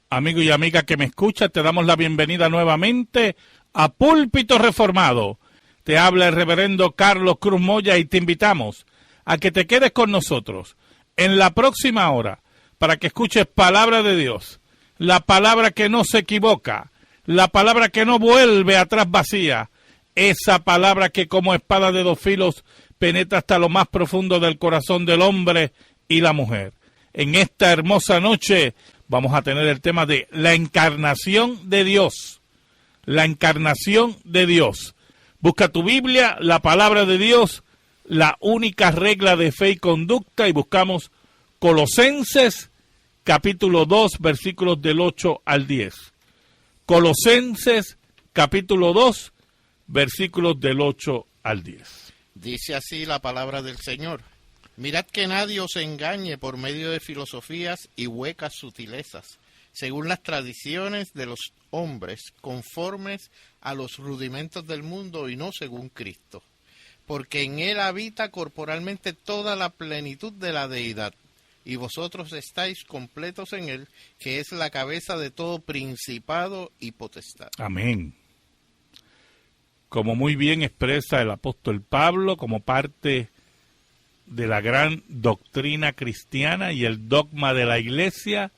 Amigo y amiga que me escucha, te damos la bienvenida nuevamente a Púlpito Reformado. Te habla el reverendo Carlos Cruz Moya y te invitamos a que te quedes con nosotros en la próxima hora para que escuches palabra de Dios, la palabra que no se equivoca, la palabra que no vuelve atrás vacía, esa palabra que como espada de dos filos penetra hasta lo más profundo del corazón del hombre y la mujer. En esta hermosa noche vamos a tener el tema de la encarnación de Dios. La encarnación de Dios. Busca tu Biblia, la palabra de Dios, la única regla de fe y conducta, y buscamos Colosenses, capítulo 2, versículos del 8 al 10. Colosenses, capítulo 2, versículos del 8 al 10. Dice así la palabra del Señor. Mirad que nadie os engañe por medio de filosofías y huecas sutilezas, según las tradiciones de los hombres, conformes a los rudimentos del mundo y no según Cristo. Porque en él habita corporalmente toda la plenitud de la deidad, y vosotros estáis completos en él, que es la cabeza de todo principado y potestad. Amén. Como muy bien expresa el apóstol Pablo, como parte de la gran doctrina cristiana y el dogma de la iglesia,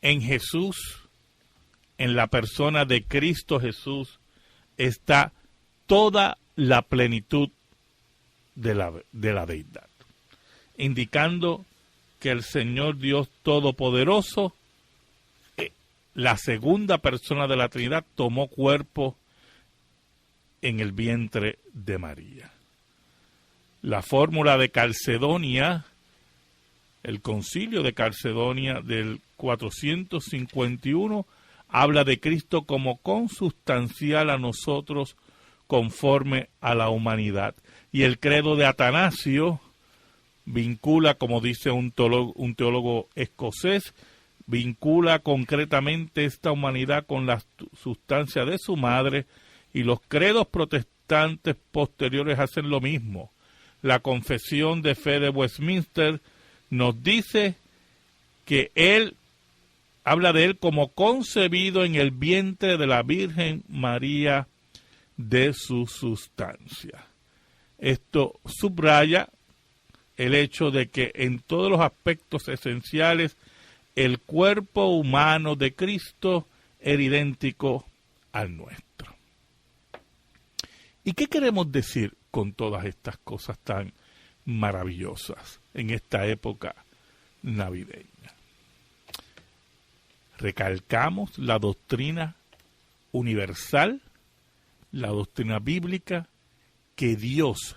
en Jesús, en la persona de Cristo Jesús, está toda la plenitud de la deidad, indicando que el Señor Dios Todopoderoso, la segunda persona de la Trinidad, tomó cuerpo en el vientre de María. La fórmula de Calcedonia, el concilio de Calcedonia del 451, habla de Cristo como consustancial a nosotros conforme a la humanidad. Y el credo de Atanasio vincula, como dice un teólogo escocés, vincula concretamente esta humanidad con la sustancia de su madre, y los credos protestantes posteriores hacen lo mismo. La confesión de fe de Westminster nos dice que él habla de él como concebido en el vientre de la Virgen María de su sustancia. Esto subraya el hecho de que en todos los aspectos esenciales el cuerpo humano de Cristo era idéntico al nuestro. ¿Y qué queremos decir con todas estas cosas tan maravillosas en esta época navideña? Recalcamos la doctrina universal, la doctrina bíblica, que Dios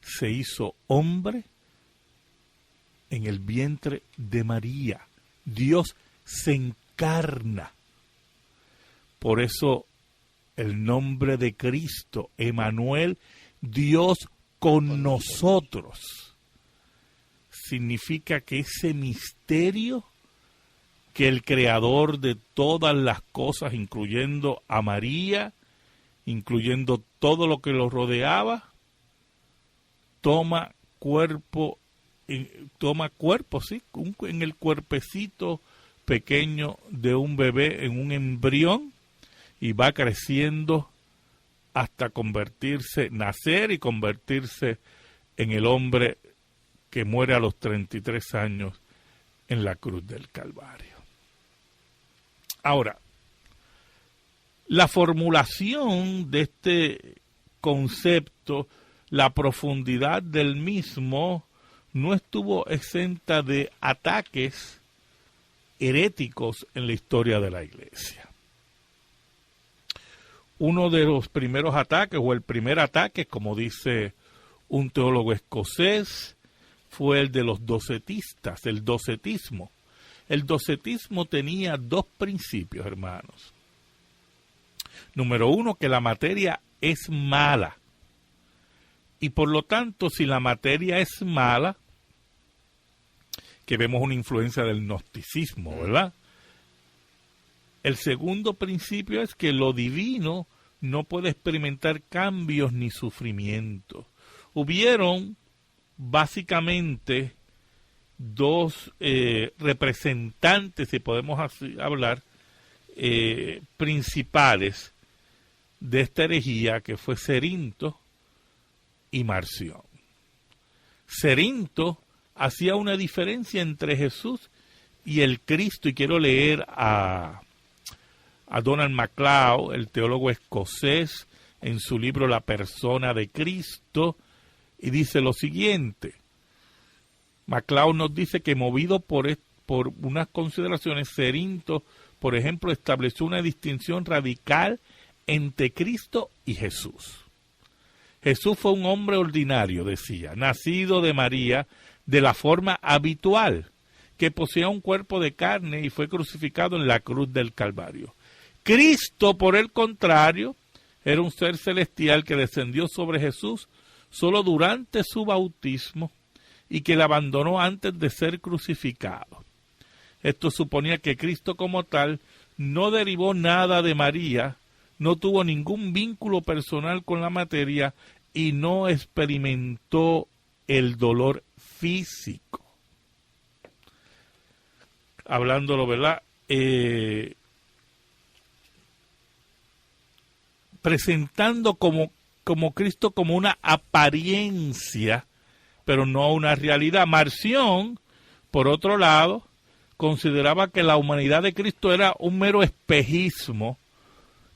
se hizo hombre en el vientre de María. Dios se encarna. Por eso el nombre de Cristo, Emmanuel, Dios con nosotros, significa que ese misterio que el creador de todas las cosas, incluyendo a María, incluyendo todo lo que lo rodeaba, toma cuerpo, sí, en el cuerpecito pequeño de un bebé, en un embrión, y va creciendo hasta nacer y convertirse en el hombre que muere a los 33 años en la cruz del Calvario. Ahora, la formulación de este concepto, la profundidad del mismo, no estuvo exenta de ataques heréticos en la historia de la Iglesia. Uno de los primeros ataques, o el primer ataque, como dice un teólogo escocés, fue el de los docetistas, el docetismo. El docetismo tenía dos principios, hermanos. Número uno, que la materia es mala. Y por lo tanto, si la materia es mala, que vemos una influencia del gnosticismo, ¿verdad? El segundo principio es que lo divino no puede experimentar cambios ni sufrimientos. Hubieron básicamente dos representantes, si podemos así hablar, principales de esta herejía, que fue Cerinto y Marción. Cerinto hacía una diferencia entre Jesús y el Cristo, y quiero leer a Donald MacLeod, el teólogo escocés, en su libro La persona de Cristo, y dice lo siguiente. MacLeod nos dice que, movido por unas consideraciones, Cerinto, por ejemplo, estableció una distinción radical entre Cristo y Jesús. Jesús fue un hombre ordinario, decía, nacido de María de la forma habitual, que poseía un cuerpo de carne y fue crucificado en la cruz del Calvario. Cristo, por el contrario, era un ser celestial que descendió sobre Jesús solo durante su bautismo y que le abandonó antes de ser crucificado. Esto suponía que Cristo como tal no derivó nada de María, no tuvo ningún vínculo personal con la materia y no experimentó el dolor físico. Hablándolo, ¿verdad? Presentando como Cristo como una apariencia, pero no una realidad. Marción, por otro lado, consideraba que la humanidad de Cristo era un mero espejismo,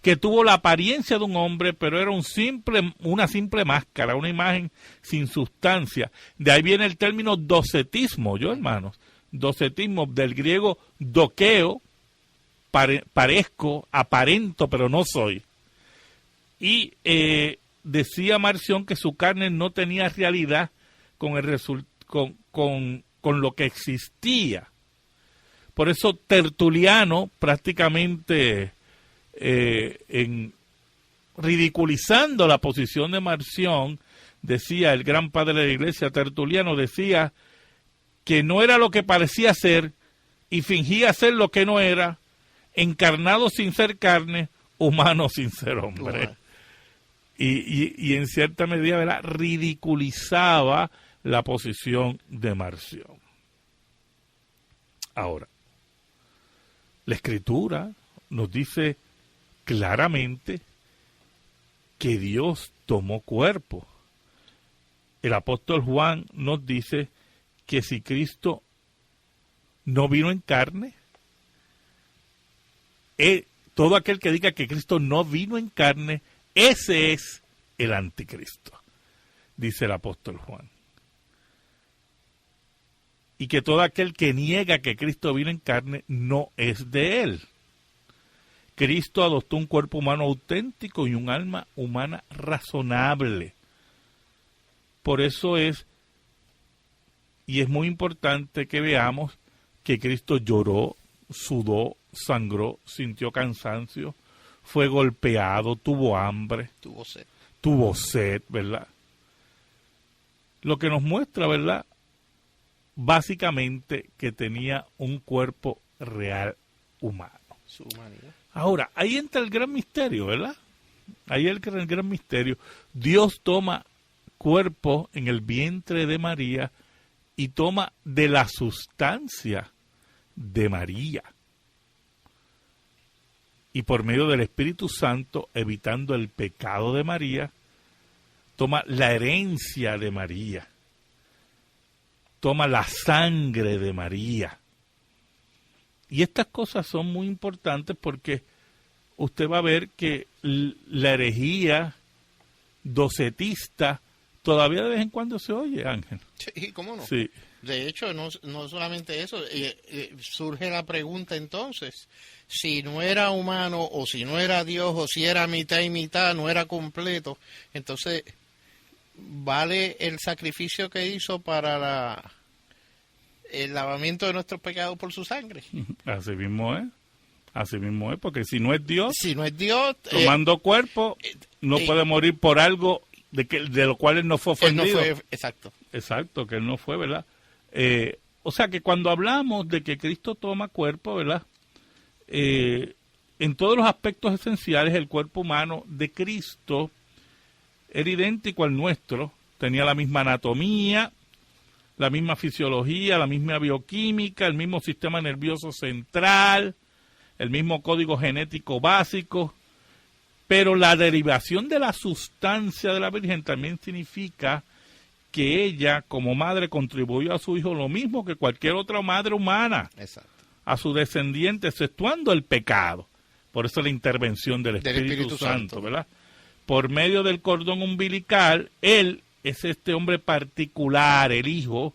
que tuvo la apariencia de un hombre, pero era una simple máscara, una imagen sin sustancia. De ahí viene el término docetismo, hermanos. Docetismo, del griego doqueo, parezco, aparento, pero no soy. Y decía Marción que su carne no tenía realidad con lo que existía. Por eso Tertuliano, prácticamente ridiculizando la posición de Marción, decía, el gran padre de la iglesia, Tertuliano, decía que no era lo que parecía ser y fingía ser lo que no era, encarnado sin ser carne, humano sin ser hombre. Y en cierta medida, ¿verdad?, ridiculizaba la posición de Marción. Ahora, la Escritura nos dice claramente que Dios tomó cuerpo. El apóstol Juan nos dice que si Cristo no vino en carne, todo aquel que diga que Cristo no vino en carne, ese es el anticristo, dice el apóstol Juan. Y que todo aquel que niega que Cristo vino en carne no es de él. Cristo adoptó un cuerpo humano auténtico y un alma humana razonable. Por eso es muy importante que veamos que Cristo lloró, sudó, sangró, sintió cansancio, fue golpeado, tuvo hambre, tuvo sed, ¿verdad? Lo que nos muestra, ¿verdad?, básicamente que tenía un cuerpo real humano. Su humanidad. Ahora, ahí entra el gran misterio, ¿verdad? Ahí entra el gran misterio. Dios toma cuerpo en el vientre de María y toma de la sustancia de María. Y por medio del Espíritu Santo, evitando el pecado de María, toma la herencia de María, toma la sangre de María. Y estas cosas son muy importantes porque usted va a ver que la herejía docetista todavía de vez en cuando se oye, Ángel. Sí, ¿cómo no? Sí. De hecho, no solamente eso, surge la pregunta entonces, si no era humano o si no era Dios o si era mitad y mitad, no era completo, entonces, ¿vale el sacrificio que hizo para el lavamiento de nuestros pecados por su sangre? Así mismo es, porque si no es Dios, tomando cuerpo, no puede morir por algo de lo cual él no fue ofendido. Exacto, que él no fue, ¿verdad? O sea que cuando hablamos de que Cristo toma cuerpo, ¿verdad? En todos los aspectos esenciales, el cuerpo humano de Cristo era idéntico al nuestro, tenía la misma anatomía, la misma fisiología, la misma bioquímica, el mismo sistema nervioso central, el mismo código genético básico, pero la derivación de la sustancia de la Virgen también significa que ella, como madre, contribuyó a su hijo lo mismo que cualquier otra madre humana. Exacto. A su descendiente, exceptuando el pecado. Por eso la intervención del Espíritu Santo, ¿verdad? Por medio del cordón umbilical, él es este hombre particular, el hijo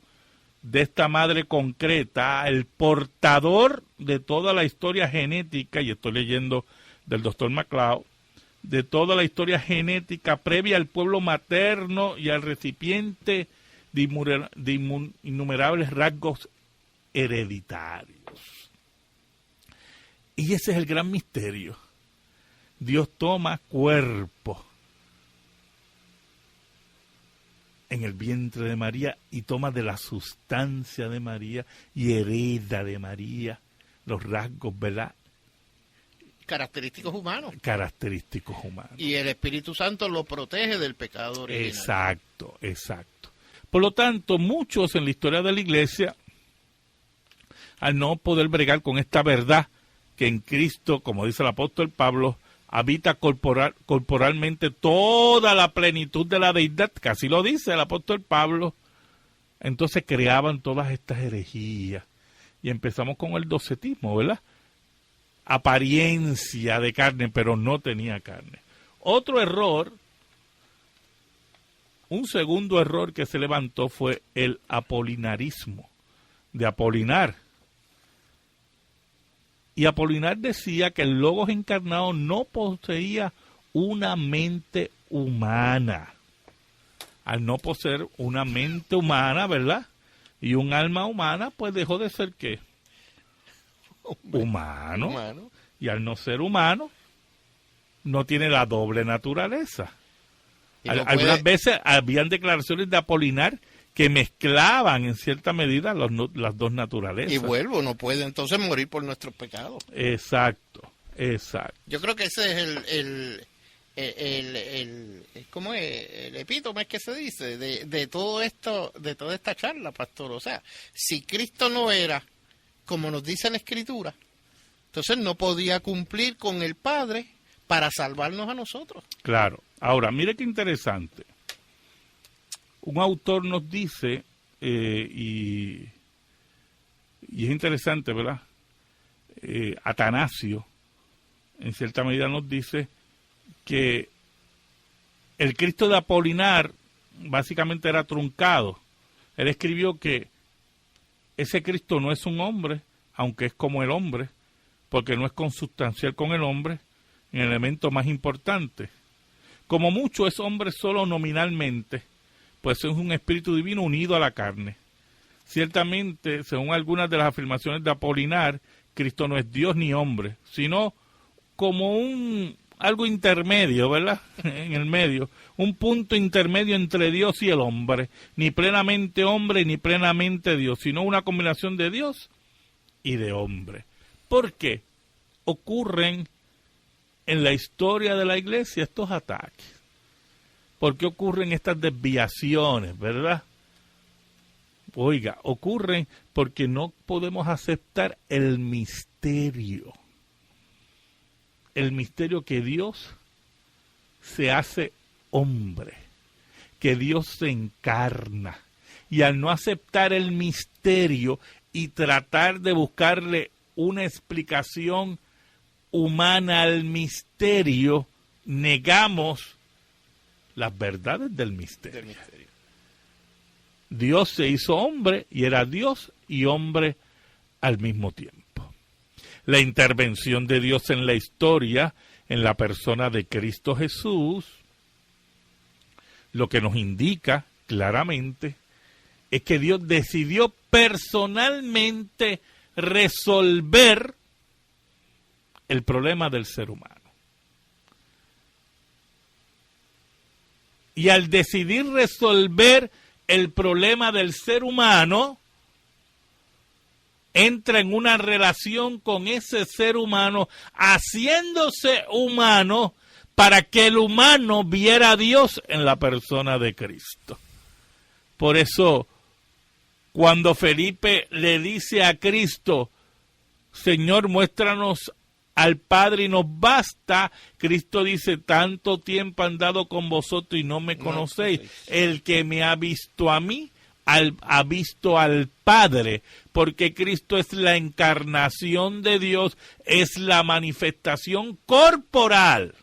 de esta madre concreta, el portador de toda la historia genética, y estoy leyendo del doctor MacLeod, de toda la historia genética previa al pueblo materno y al recipiente de innumerables rasgos hereditarios. Y ese es el gran misterio. Dios toma cuerpo en el vientre de María y toma de la sustancia de María y hereda de María los rasgos, ¿verdad? Característicos humanos. Característicos humanos. Y el Espíritu Santo lo protege del pecado original. Exacto, exacto. Por lo tanto, muchos en la historia de la Iglesia, al no poder bregar con esta verdad que en Cristo, como dice el apóstol Pablo, habita corporalmente toda la plenitud de la deidad, que así lo dice el apóstol Pablo, entonces creaban todas estas herejías. Y empezamos con el docetismo, ¿verdad? Apariencia de carne, pero no tenía carne. Otro error, un segundo error que se levantó fue el apolinarismo, de Apolinar. Y Apolinar decía que el Logos encarnado no poseía una mente humana. Al no poseer una mente humana, ¿verdad? Y un alma humana, pues dejó de ser ¿qué? Humano. Y al no ser humano, no tiene la doble naturaleza. Algunas veces habían declaraciones de Apolinar que mezclaban en cierta medida las dos naturalezas. Y no puede entonces morir por nuestros pecados. Exacto, exacto. Yo creo que ese es ¿cómo es? El epítome que se dice de todo esto, de toda esta charla, pastor. O sea, si Cristo no era como nos dice la Escritura, entonces no podía cumplir con el Padre para salvarnos a nosotros. Claro. Ahora, mire qué interesante. Un autor nos dice, y es interesante, ¿verdad? Atanasio, en cierta medida nos dice que el Cristo de Apolinar básicamente era truncado. Él escribió que ese Cristo no es un hombre, aunque es como el hombre, porque no es consustancial con el hombre en el elemento más importante. Como mucho es hombre solo nominalmente, pues es un espíritu divino unido a la carne. Ciertamente, según algunas de las afirmaciones de Apolinar, Cristo no es Dios ni hombre, sino como algo intermedio, ¿verdad? En el medio, un punto intermedio entre Dios y el hombre, ni plenamente hombre ni plenamente Dios, sino una combinación de Dios y de hombre. ¿Por qué ocurren en la historia de la Iglesia estos ataques? ¿Por qué ocurren estas desviaciones, verdad? Oiga, ocurren porque no podemos aceptar el misterio. El misterio que Dios se hace hombre, que Dios se encarna. Y al no aceptar el misterio y tratar de buscarle una explicación humana al misterio, negamos las verdades del misterio. Dios se hizo hombre y era Dios y hombre al mismo tiempo. La intervención de Dios en la historia, en la persona de Cristo Jesús, lo que nos indica claramente es que Dios decidió personalmente resolver el problema del ser humano. Y al decidir resolver el problema del ser humano, entra en una relación con ese ser humano, haciéndose humano, para que el humano viera a Dios en la persona de Cristo. Por eso, Cuando Felipe le dice a Cristo, Señor, muéstranos al Padre y nos basta, Cristo dice, tanto tiempo he andado con vosotros y no me conocéis. El que me ha visto a mí, ha visto al Padre, porque Cristo es la encarnación de Dios, es la manifestación corporal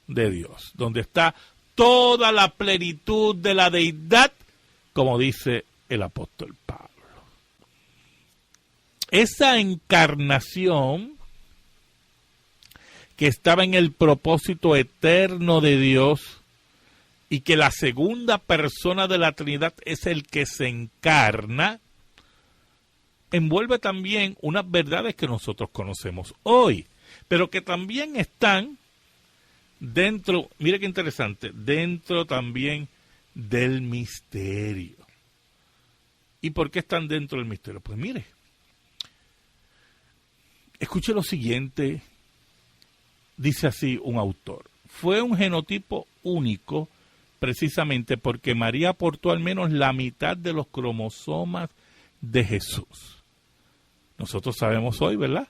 de Dios, donde está toda la plenitud de la deidad, como dice el apóstol Pablo. Esa encarnación que estaba en el propósito eterno de Dios y que la segunda persona de la Trinidad es el que se encarna, envuelve también unas verdades que nosotros conocemos hoy, pero que también están dentro, mire qué interesante, dentro también del misterio. ¿Y por qué están dentro del misterio? Pues mire, escuche lo siguiente, dice así un autor. Fue un genotipo único precisamente porque María aportó al menos la mitad de los cromosomas de Jesús. Nosotros sabemos hoy, ¿verdad?,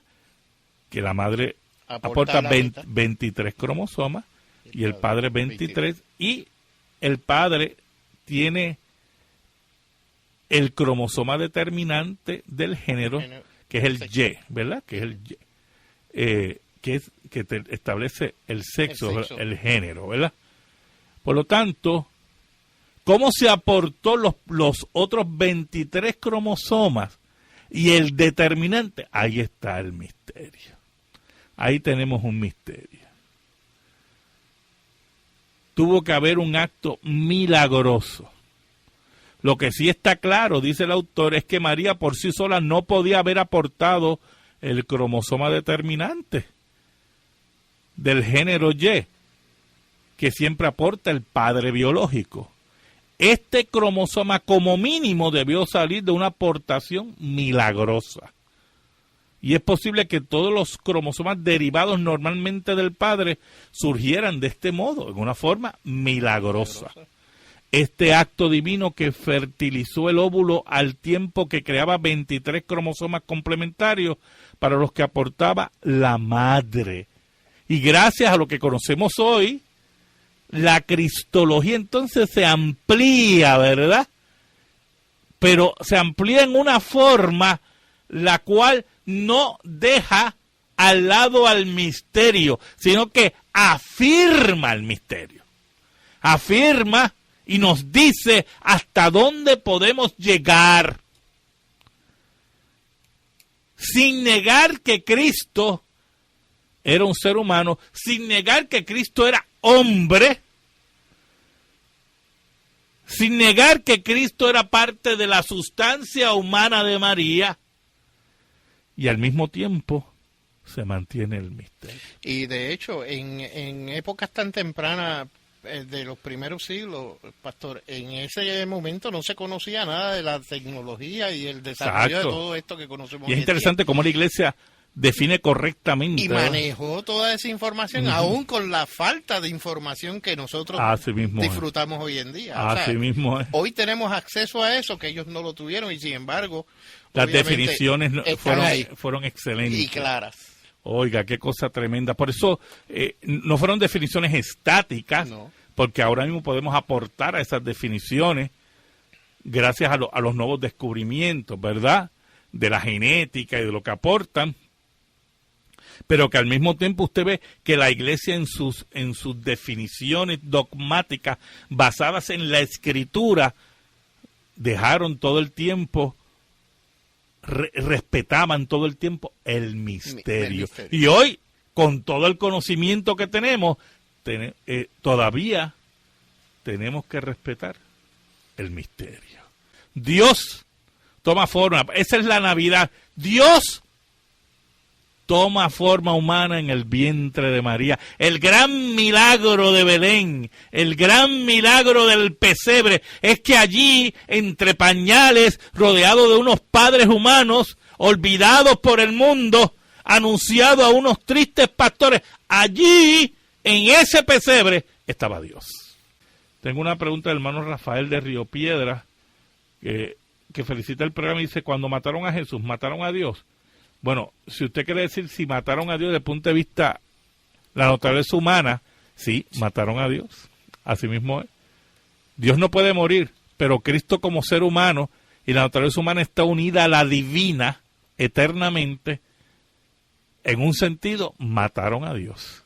que la madre aporta 23 cromosomas y el padre 23, y el padre tiene el cromosoma determinante del género, que es el Y, ¿verdad? Que es el Y, que establece el sexo, el género, ¿verdad? Por lo tanto, ¿cómo se aportó los otros 23 cromosomas y el determinante? Ahí está el misterio. Ahí tenemos un misterio. Tuvo que haber un acto milagroso. Lo que sí está claro, dice el autor, es que María por sí sola no podía haber aportado el cromosoma determinante del género Y, que siempre aporta el padre biológico. Este cromosoma como mínimo debió salir de una aportación milagrosa. Y es posible que todos los cromosomas derivados normalmente del padre surgieran de este modo, en una forma milagrosa. Este acto divino que fertilizó el óvulo al tiempo que creaba 23 cromosomas complementarios para los que aportaba la madre. Y gracias a lo que conocemos hoy, la cristología entonces se amplía, ¿verdad? Pero se amplía en una forma la cual no deja al lado al misterio, sino que afirma el misterio. Afirma y nos dice hasta dónde podemos llegar, sin negar que Cristo era un ser humano, sin negar que Cristo era hombre, sin negar que Cristo era parte de la sustancia humana de María, y al mismo tiempo se mantiene el misterio. Y de hecho, en épocas tan tempranas de los primeros siglos, pastor, en ese momento no se conocía nada de la tecnología y el desarrollo de todo esto que conocemos hoy en día. Y es interesante cómo la Iglesia define correctamente. Y manejó toda esa información, aún con la falta de información que nosotros disfrutamos hoy en día. Así mismo es. Hoy tenemos acceso a eso que ellos no lo tuvieron y sin embargo las definiciones fueron excelentes y claras. Oiga, qué cosa tremenda. Por eso no fueron definiciones estáticas, porque ahora mismo podemos aportar a esas definiciones gracias a los nuevos descubrimientos, ¿verdad?, de la genética y de lo que aportan, pero que al mismo tiempo usted ve que la Iglesia en sus definiciones dogmáticas basadas en la Escritura dejaron todo el tiempo, respetaban todo el tiempo el misterio. Y hoy, con todo el conocimiento que tenemos, todavía tenemos que respetar el misterio. Dios toma forma, esa es la Navidad. Dios toma forma humana en el vientre de María. El gran milagro de Belén, el gran milagro del pesebre, es que allí, entre pañales, rodeado de unos padres humanos, olvidados por el mundo, anunciado a unos tristes pastores, allí, en ese pesebre, estaba Dios. Tengo una pregunta del hermano Rafael de Río Piedra. que felicita el programa y dice, cuando mataron a Jesús, ¿mataron a Dios? Bueno, si usted quiere decir si mataron a Dios desde el punto de vista la naturaleza humana, sí, mataron a Dios. Así mismo es. Dios no puede morir, pero Cristo como ser humano y la naturaleza humana está unida a la divina eternamente. En un sentido, mataron a Dios.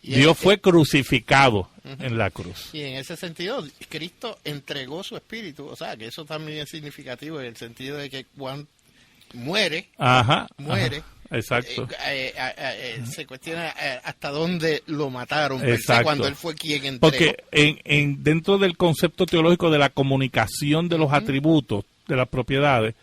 Dios fue crucificado en la cruz. Y en ese sentido, Cristo entregó su espíritu. O sea, que eso también es significativo en el sentido de que cuando muere, exacto. Se cuestiona hasta dónde lo mataron, cuando él fue quien entregó. Porque dentro del concepto teológico de la comunicación de los atributos, de las propiedades,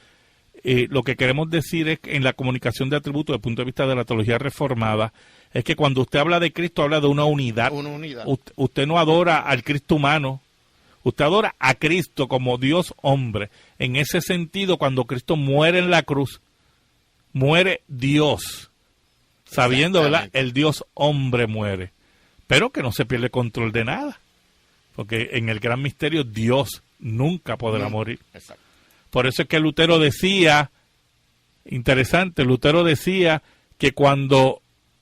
lo que queremos decir es que en la comunicación de atributos, desde el punto de vista de la teología reformada, es que cuando usted habla de Cristo, habla de una unidad. Usted no adora al Cristo humano, usted adora a Cristo como Dios hombre. En ese sentido, cuando Cristo muere en la cruz, muere Dios, sabiendo, ¿verdad? El Dios hombre muere, pero que no se pierde control de nada, porque en el gran misterio Dios nunca podrá morir. Exacto. Por eso es que Lutero decía, interesante, Lutero decía que cuando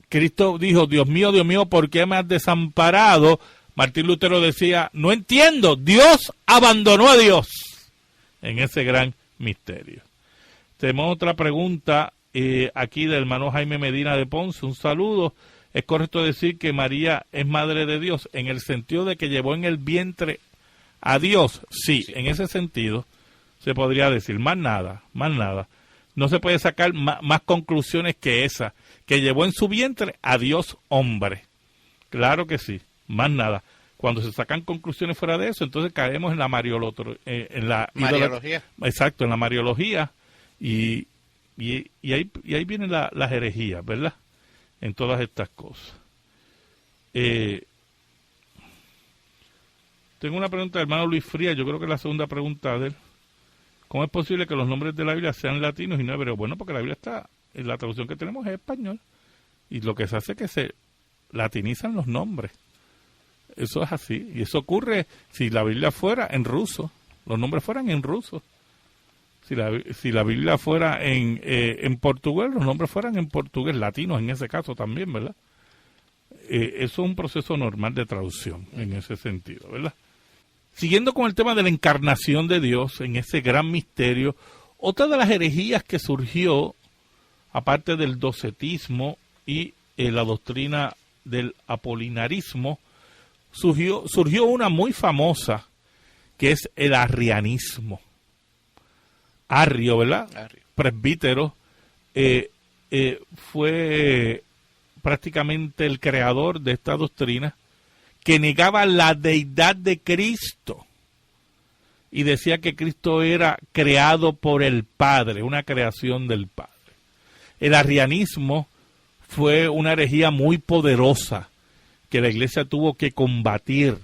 Cristo dijo, Dios mío, ¿por qué me has desamparado? Martín Lutero decía, no entiendo, Dios abandonó a Dios en ese gran misterio. Tenemos otra pregunta aquí del hermano Jaime Medina de Ponce, un saludo. ¿Es correcto decir que María es madre de Dios en el sentido de que llevó en el vientre a Dios? Sí, en ese sentido se podría decir, más nada. No se puede sacar más conclusiones que esa, que llevó en su vientre a Dios hombre. Claro que sí, más nada. Cuando se sacan conclusiones fuera de eso, entonces caemos en la mariología. Exacto, en la mariología. Y ahí vienen las herejías, ¿verdad? En todas estas cosas. Tengo una pregunta del hermano Luis Frías, yo creo que es la segunda pregunta de él. ¿Cómo es posible que los nombres de la Biblia sean latinos y no hebreos? Bueno, porque la Biblia está, en la traducción que tenemos es español. Y lo que se hace es que se latinizan los nombres. Eso es así. Y eso ocurre si la Biblia fuera en ruso. Los nombres fueran en ruso. Si la Biblia fuera en portugués, los nombres fueran en portugués, latinos en ese caso también, ¿verdad? Eso es un proceso normal de traducción en ese sentido, ¿verdad? Siguiendo con el tema de la encarnación de Dios en ese gran misterio, otra de las herejías que surgió, aparte del docetismo y la doctrina del apolinarismo, surgió una muy famosa, que es el arrianismo. Arrio, ¿verdad? Arrio. Presbítero, fue prácticamente el creador de esta doctrina, que negaba la deidad de Cristo y decía que Cristo era creado por el Padre, una creación del Padre. El arrianismo fue una herejía muy poderosa que la Iglesia tuvo que combatir.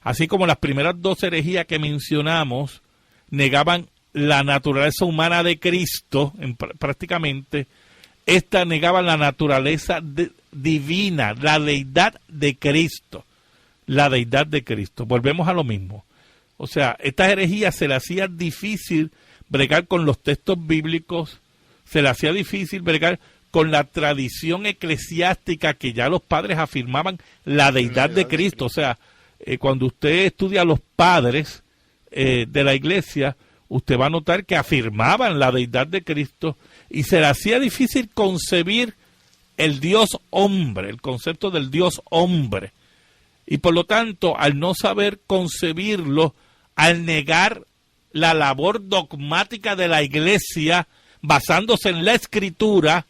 Así como las primeras dos herejías que mencionamos negaban la naturaleza humana de Cristo, prácticamente, esta negaba la naturaleza divina, la deidad de Cristo. La deidad de Cristo. Volvemos a lo mismo. O sea, estas herejías se le hacía difícil bregar con los textos bíblicos, se le hacía difícil bregar con la tradición eclesiástica que ya los padres afirmaban la deidad de Cristo. O sea, cuando usted estudia a los padres de la Iglesia, usted va a notar que afirmaban la deidad de Cristo y se le hacía difícil concebir el Dios hombre, el concepto del Dios hombre. Y por lo tanto, al no saber concebirlo, al negar la labor dogmática de la Iglesia, basándose en la Escritura,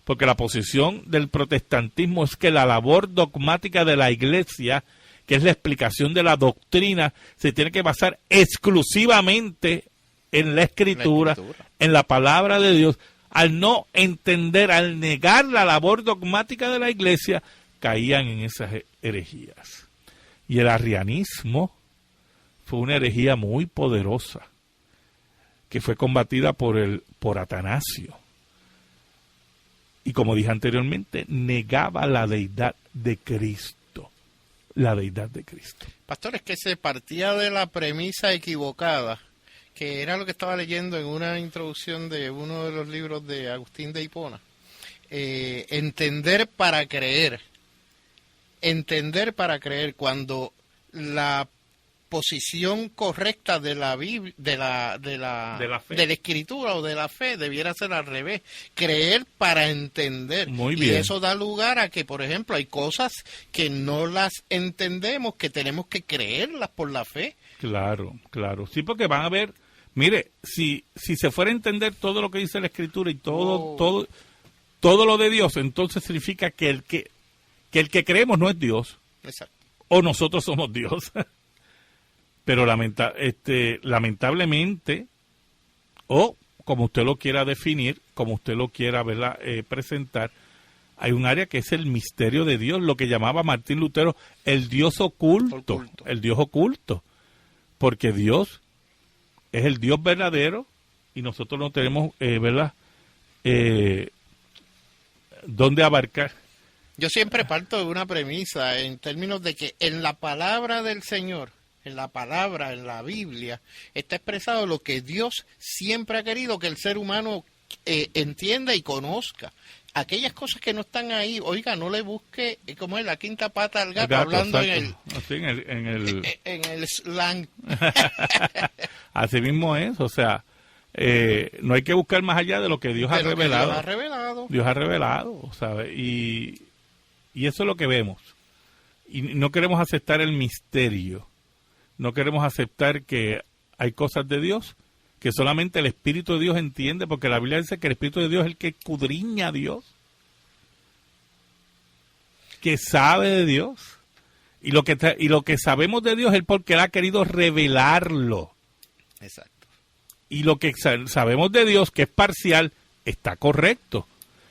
porque la posición del protestantismo es que la labor dogmática de la Iglesia, que es la explicación de la doctrina, se tiene que basar exclusivamente en la Escritura, en la palabra de Dios. Al no entender, al negar la labor dogmática de la Iglesia, caían en esas herejías. Y el arrianismo fue una herejía muy poderosa que fue combatida por Atanasio. Y como dije anteriormente, negaba la deidad de Cristo. La deidad de Cristo. Pastor, es que se partía de la premisa equivocada que era lo que estaba leyendo en una introducción de uno de los libros de Agustín de Hipona. Entender para creer. Entender para creer, cuando la posición correcta de la Biblia, de la fe, de la escritura o de la fe debiera ser al revés, creer para entender. Muy bien. Y eso da lugar a que, por ejemplo, hay cosas que no las entendemos, que tenemos que creerlas por la fe. Claro, claro. Sí, porque van a ver, mire, si se fuera a entender todo lo que dice la escritura y todo lo de Dios, entonces significa que el que creemos no es Dios. Exacto. O nosotros somos Dios. Pero lamentablemente, o como usted lo quiera definir, como usted lo quiera, ¿verdad? Presentar, hay un área que es el misterio de Dios, lo que llamaba Martín Lutero el Dios oculto. El Dios oculto. Porque Dios es el Dios verdadero y nosotros no tenemos, ¿verdad? ¿Dónde abarcar? Yo siempre parto de una premisa en términos de que en la palabra del Señor, en la palabra, en la Biblia, está expresado lo que Dios siempre ha querido que el ser humano entienda y conozca. Aquellas cosas que no están ahí, oiga, no le busque, como es la quinta pata al gato, hablando así en el slang. Así mismo es, o sea, no hay que buscar más allá de lo que Dios ha revelado. Dios ha revelado. Dios ha revelado, ¿sabe? Y eso es lo que vemos. Y no queremos aceptar el misterio. No queremos aceptar que hay cosas de Dios que solamente el Espíritu de Dios entiende, porque la Biblia dice que el Espíritu de Dios es el que escudriña a Dios, que sabe de Dios. Y lo que sabemos de Dios es porque Él ha querido revelarlo. Exacto. Y lo que sabemos de Dios, que es parcial, está correcto.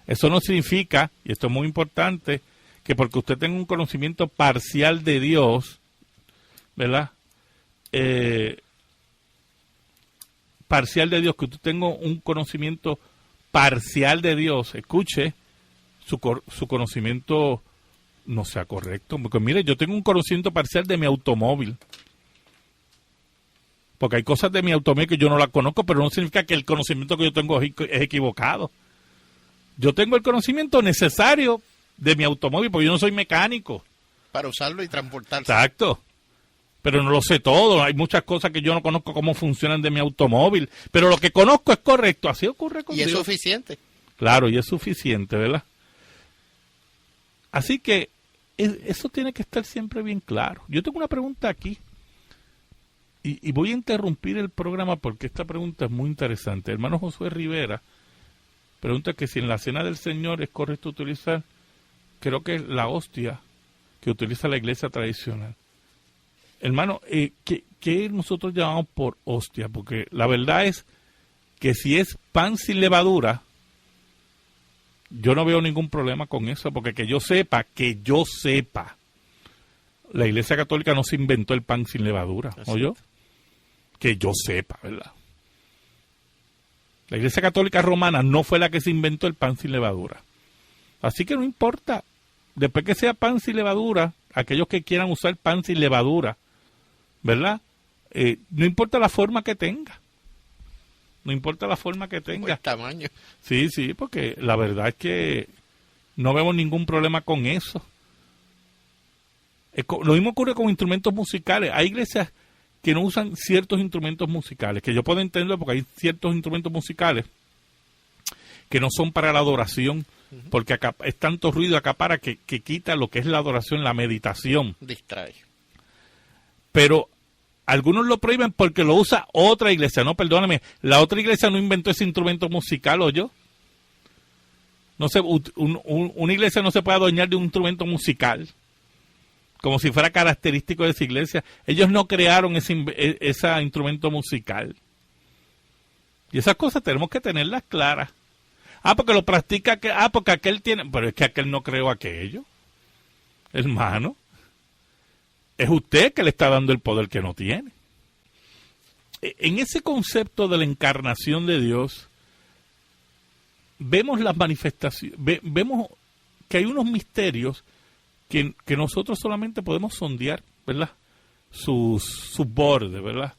Eso no significa, y esto es muy importante, que porque usted tenga un conocimiento parcial de Dios, ¿verdad? Parcial de Dios, que usted tenga un conocimiento parcial de Dios, escuche, su conocimiento no sea correcto. Porque mire, yo tengo un conocimiento parcial de mi automóvil. Porque hay cosas de mi automóvil que yo no la conozco, pero no significa que el conocimiento que yo tengo es equivocado. Yo tengo el conocimiento necesario de mi automóvil, porque yo no soy mecánico. Para usarlo y transportarse. Exacto. Pero no lo sé todo. Hay muchas cosas que yo no conozco cómo funcionan de mi automóvil. Pero lo que conozco es correcto. Así ocurre con Dios. Y es suficiente. Claro, y es suficiente, ¿verdad? Así que eso tiene que estar siempre bien claro. Yo tengo una pregunta aquí. Y voy a interrumpir el programa porque esta pregunta es muy interesante. Hermano Josué Rivera pregunta que si en la cena del Señor es correcto utilizar, creo que es la hostia que utiliza la iglesia tradicional. Hermano, ¿qué nosotros llamamos por hostia? Porque la verdad es que si es pan sin levadura, yo no veo ningún problema con eso, porque que yo sepa, la iglesia católica no se inventó el pan sin levadura, ¿oyó? Que yo sepa, ¿verdad? La iglesia católica romana no fue la que se inventó el pan sin levadura. Así que no importa, después que sea pan sin levadura, aquellos que quieran usar pan sin levadura, ¿verdad? No importa la forma que tenga. No importa la forma que tenga. El tamaño. Sí, porque la verdad es que no vemos ningún problema con eso. Lo mismo ocurre con instrumentos musicales. Hay iglesias que no usan ciertos instrumentos musicales, que yo puedo entenderlo porque hay ciertos instrumentos musicales que no son para la adoración, porque es tanto ruido acapara que quita lo que es la adoración, la meditación. Distrae. Pero algunos lo prohíben porque lo usa otra iglesia. No, perdóname, la otra iglesia no inventó ese instrumento musical, ¿o yo? No sé, una iglesia no se puede adueñar de un instrumento musical como si fuera característico de esa iglesia. Ellos no crearon ese instrumento musical. Y esas cosas tenemos que tenerlas claras. Porque lo practica, porque aquel tiene... Pero es que aquel no creó aquello. Hermano, es usted que le está dando el poder que no tiene. En ese concepto de la encarnación de Dios, vemos las manifestaciones, vemos que hay unos misterios que nosotros solamente podemos sondear, ¿verdad? Sus bordes, ¿verdad?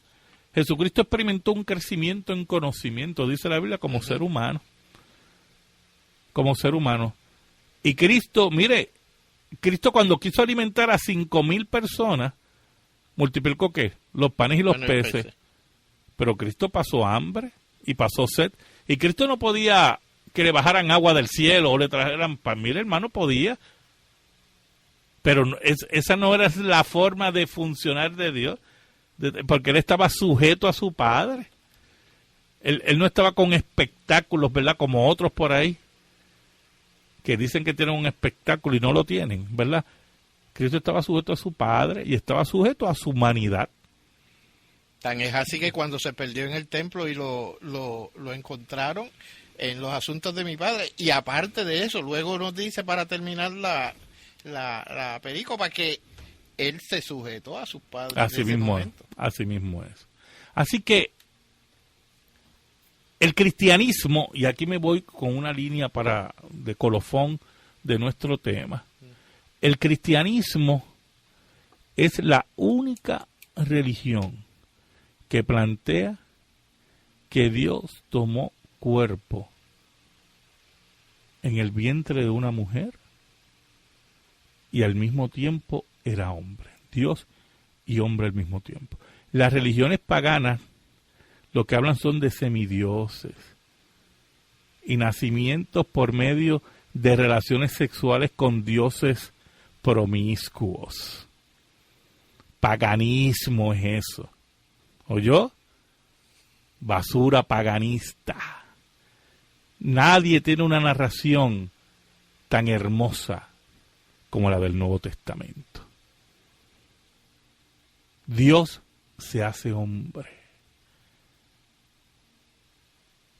Jesucristo experimentó un crecimiento en conocimiento, dice la Biblia, como ser humano. Como ser humano. Y Cristo, mire, Cristo cuando quiso alimentar a 5,000 personas, multiplicó ¿qué? Los panes y los peces. Pero Cristo pasó hambre y pasó sed. Y Cristo no podía que le bajaran agua del cielo o le trajeran pan. Mire, hermano, podía. Pero esa no era la forma de funcionar de Dios. Porque Él estaba sujeto a su Padre. Él no estaba con espectáculos, ¿verdad? Como otros por ahí, que dicen que tienen un espectáculo y no lo tienen, ¿verdad? Cristo estaba sujeto a su Padre y estaba sujeto a su humanidad. Tan es así que cuando se perdió en el templo y lo encontraron en los asuntos de mi Padre, y aparte de eso, luego nos dice para terminar la pericopa que Él se sujetó a sus padres. Así mismo es. Así que el cristianismo, y aquí me voy con una línea de colofón de nuestro tema, el cristianismo es la única religión que plantea que Dios tomó cuerpo en el vientre de una mujer y al mismo tiempo era hombre, Dios y hombre al mismo tiempo. Las religiones paganas lo que hablan son de semidioses y nacimientos por medio de relaciones sexuales con dioses promiscuos. Paganismo es eso. ¿Oyó? Basura paganista. Nadie tiene una narración tan hermosa como la del Nuevo Testamento. Dios se hace hombre.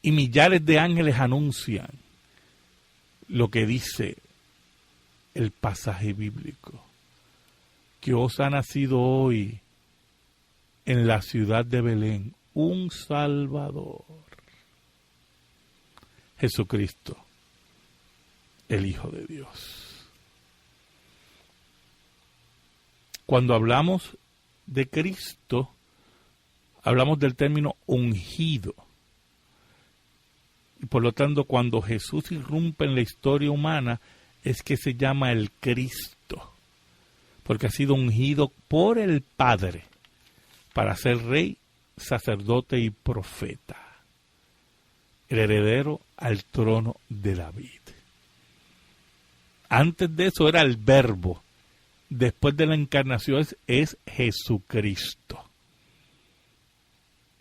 Y millares de ángeles anuncian lo que dice el pasaje bíblico, que os ha nacido hoy en la ciudad de Belén un Salvador, Jesucristo, el Hijo de Dios. Cuando hablamos de Cristo, hablamos del término ungido. Y por lo tanto, cuando Jesús irrumpe en la historia humana, es que se llama el Cristo, porque ha sido ungido por el Padre para ser rey, sacerdote y profeta, el heredero al trono de David. Antes de eso era el Verbo, después de la encarnación es Jesucristo,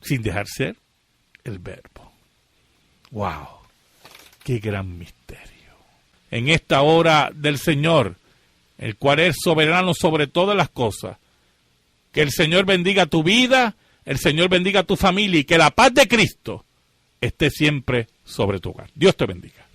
sin dejar ser el Verbo. ¡Wow! ¡Qué gran misterio! En esta hora del Señor, el cual es soberano sobre todas las cosas, que el Señor bendiga tu vida, el Señor bendiga tu familia y que la paz de Cristo esté siempre sobre tu hogar. Dios te bendiga.